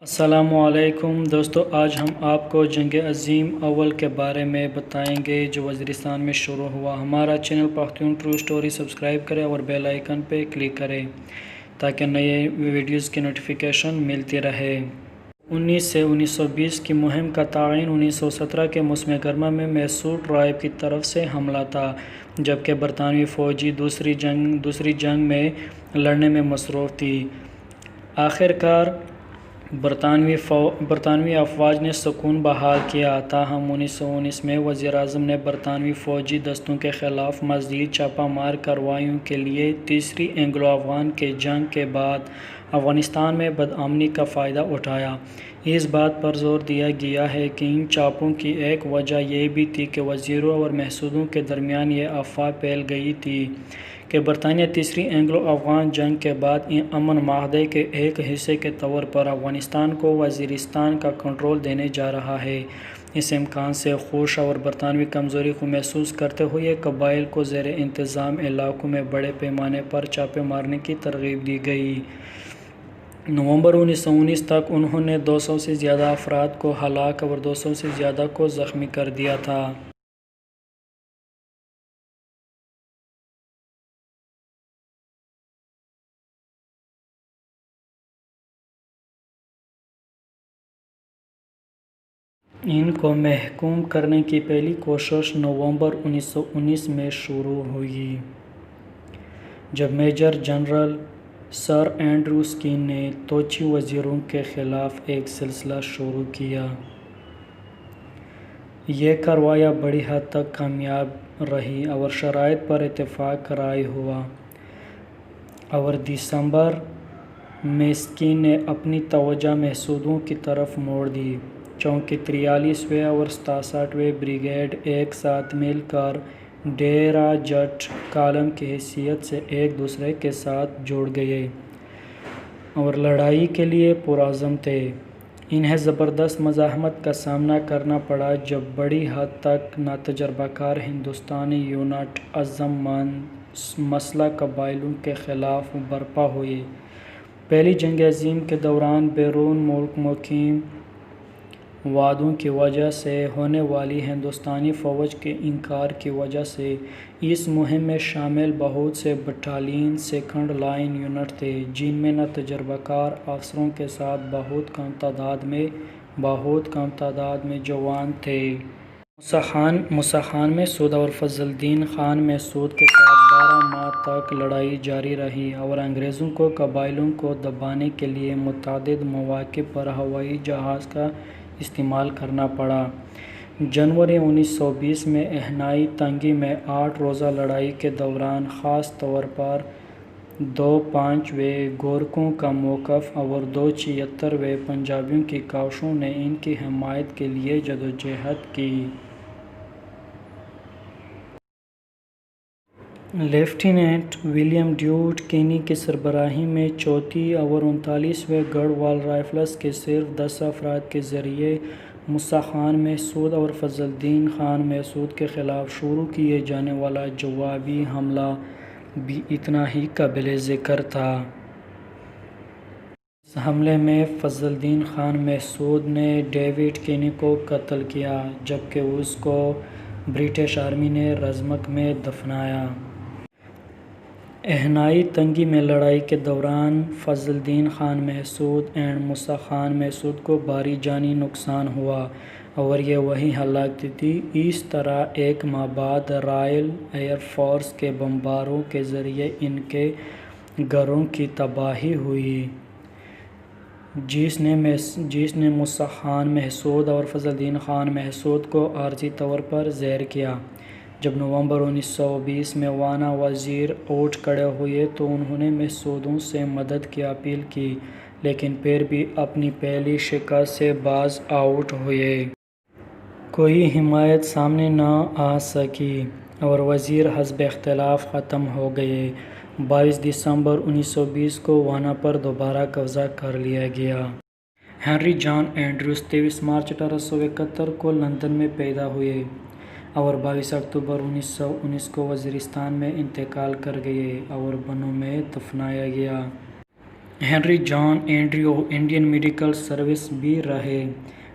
السلام علیکم دوستو، آج ہم آپ کو جنگ عظیم اول کے بارے میں بتائیں گے جو وزیرستان میں شروع ہوا۔ ہمارا channel Pakhtun true story subscribe کریں اور بیل آئیکن پہ کلک کریں تاکہ نئے ویڈیوز کی نوٹیفیکیشن ملتی رہے۔ 19 سے 1920 کی مہم کا تعین 1917 کے موسم گرما میں میسوٹ رائب کی طرف سے حملہ تھا، جبکہ برطانوی فوجی دوسری جنگ میں لڑنے میں مصروف تھی۔ آخرکار برطانوی افواج نے سکون بحال کیا، تاہم 1919 میں وزیر اعظم نے برطانوی فوجی دستوں کے خلاف مزید چھاپہ مار کارروائیوں کے لیے تیسری اینگلو افغان کے جنگ کے بعد افغانستان میں بدامنی کا فائدہ اٹھایا۔ اس بات پر زور دیا گیا ہے کہ ان چھاپوں کی ایک وجہ یہ بھی تھی کہ وزیروں اور محسودوں کے درمیان یہ افواہ پھیل گئی تھی کہ برطانیہ تیسری اینگلو افغان جنگ کے بعد امن معاہدے کے ایک حصے کے طور پر افغانستان کو وزیرستان کا کنٹرول دینے جا رہا ہے۔ اس امکان سے خوش اور برطانوی کمزوری کو محسوس کرتے ہوئے قبائل کو زیر انتظام علاقوں میں بڑے پیمانے پر چھاپے مارنے کی ترغیب دی گئی۔ نومبر 1919 تک انہوں نے 200 سے زیادہ افراد کو ہلاک اور 200 سے زیادہ کو زخمی کر دیا تھا۔ ان کو محکوم کرنے کی پہلی کوشش نومبر 1919 میں شروع ہوئی، جب major general sir Andrew Skeen نے توچی وزیروں کے خلاف ایک سلسلہ شروع کیا۔ یہ کارروائیاں بڑی حد تک کامیاب رہی اور شرائط پر اتفاق رائے ہوا، اور دسمبر میں اسکین نے اپنی توجہ محسودوں کی طرف موڑ دی، چونکہ 43ویں اور 67ویں بریگیڈ ایک ساتھ مل کر ڈیرہ جٹ کالم کی حیثیت سے ایک دوسرے کے ساتھ جڑ گئے اور لڑائی کے لیے پرعزم تھے۔ انہیں زبردست مزاحمت کا سامنا کرنا پڑا جب بڑی حد تک ناتجربہ کار ہندوستانی یونٹ عزم مند مسلح قبائلیوں کے خلاف برپا ہوئے۔ پہلی جنگ عظیم کے دوران بیرون ملک مقیم وعدوں کی وجہ سے ہونے والی ہندوستانی فوج کے انکار کی وجہ سے اس مہم میں شامل بہت سے بٹالین سیکنڈ لائن یونٹ تھے، جن میں ناتجربہ کار افسروں کے ساتھ بہت کم تعداد میں جوان تھے۔ موسیٰ خان محسود اور فضل الدین خان محسود کے ساتھ 12 ماہ تک لڑائی جاری رہی اور انگریزوں کو قبائلیوں کو دبانے کے لیے متعدد مواقع پر ہوائی جہاز کا استعمال کرنا پڑا۔ جنوری 1920 میں اہنائی تنگی میں 8 روزہ لڑائی کے دوران خاص طور پر 2/5ویں گورکھوں کا موقف اور 2/76ویں پنجابیوں کی کوششوں نے ان کی حمایت کے لیے جدوجہد کی۔ لیفٹیننٹ ولیم ڈیوڈ کینی کی سربراہی میں 34 اور 39ویں گڑھوال رائفلز کے صرف 10 افراد کے ذریعے موسیٰ خان محسود اور فضل الدین خان محسود کے خلاف شروع کیے جانے والا جوابی حملہ بھی اتنا ہی قابل ذکر تھا۔ اس حملے میں فضل الدین خان محسود نے ڈیوڈ کینی کو قتل کیا، جبکہ اس کو برٹش آرمی نے رزمک میں دفنایا۔ اہنائی تنگی میں لڑائی کے دوران فضل الدین خان محسود اور موسیٰ خان محسود کو بھاری جانی نقصان ہوا اور یہ وہیں ہلاک تھے۔ اس طرح ایک ماہ بعد رائل ایئر فورس کے بمباروں کے ذریعے ان کے گھروں کی تباہی ہوئی، جس نے موسیٰ خان محسود اور فضل الدین خان محسود کو عارضی طور پر زیر کیا۔ جب نومبر 1920 میں وانا وزیر اٹھ کھڑے ہوئے تو انہوں نے محسودوں سے مدد کی اپیل کی، لیکن پھر بھی اپنی پہلی شکست سے باز آؤٹ ہوئے۔ کوئی حمایت سامنے نہ آ سکی اور وزیر حزب اختلاف ختم ہو گئے۔ 22 دسمبر 1920 کو وانا پر دوبارہ قبضہ کر لیا گیا۔ ہنری جان اینڈریوز 23 مارچ 1871 کو لندن میں پیدا ہوئے اور 22 اکتوبر 1919 کو وزیرستان میں انتقال کر گئے اور بنوں میں دفنایا گیا۔ ہنری جان اینڈریو انڈین میڈیکل سروس بھی رہے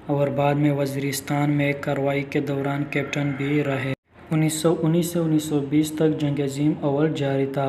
اور بعد میں وزیرستان میں کارروائی کے دوران کیپٹن بھی رہے۔ 1919 سے 1920 تک جنگ عظیم اول جاری تھا۔